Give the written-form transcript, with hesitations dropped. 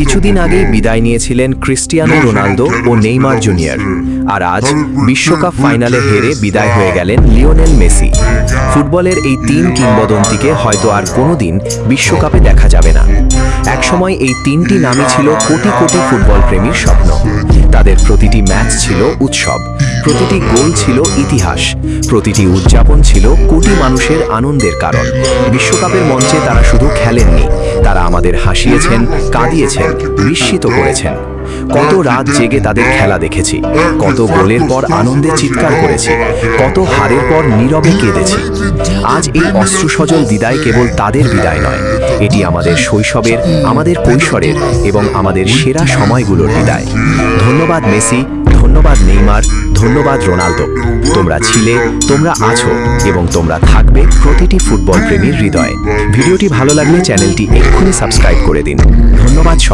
কিছুদিন আগেই বিদায় নিয়েছিলেন ক্রিস্টিয়ানো রোনালদো ও নেইমার জুনিয়র, আর আজ বিশ্বকাপ ফাইনালে হেরে বিদায় হয়ে গেলেন লিওনেল মেসি। ফুটবলের এই তিন কিংবদন্তিকে হয়তো আর কোনোদিন বিশ্বকাপে দেখা যাবে না। একসময় এই তিনটি নামই ছিল কোটি কোটি ফুটবল প্রেমীর স্বপ্ন। তাদের প্রতিটি ম্যাচ ছিল উৎসব, প্রতিটি গোল ছিল ইতিহাস, প্রতিটি উদযাপন ছিল কোটি মানুষের আনন্দের কারণ। বিশ্বকাপের মঞ্চে তারা শুধু খেলেননি, তারা আমাদের হাসিয়েছেন, কাঁদিয়েছেন, বিস্মিত করেছেন। কত রাত জেগে তাদের খেলা দেখেছি, কত গোলের পর আনন্দে চিৎকার করেছি, কত হারের পর নীরবে কেঁদেছি। আজ এই অশ্রুসজল বিদায় কেবল তাদের বিদায় নয়, এটি আমাদের শৈশবের, আমাদের কৈশোরের এবং আমাদের সেরা সময়গুলোর বিদায়। ধন্যবাদ মেসি, ধন্যবাদ নেইমার, ধন্যবাদ রোনালদো। তোমরা ছিলে, তোমরা আছো এবং তোমরা থাকবে প্রতিটি ফুটবল প্রেমীর হৃদয়ে। ভিডিওটি ভালো লাগলে চ্যানেলটি এক্ষুনি সাবস্ক্রাইব করে দিন। ধন্যবাদ সবাই।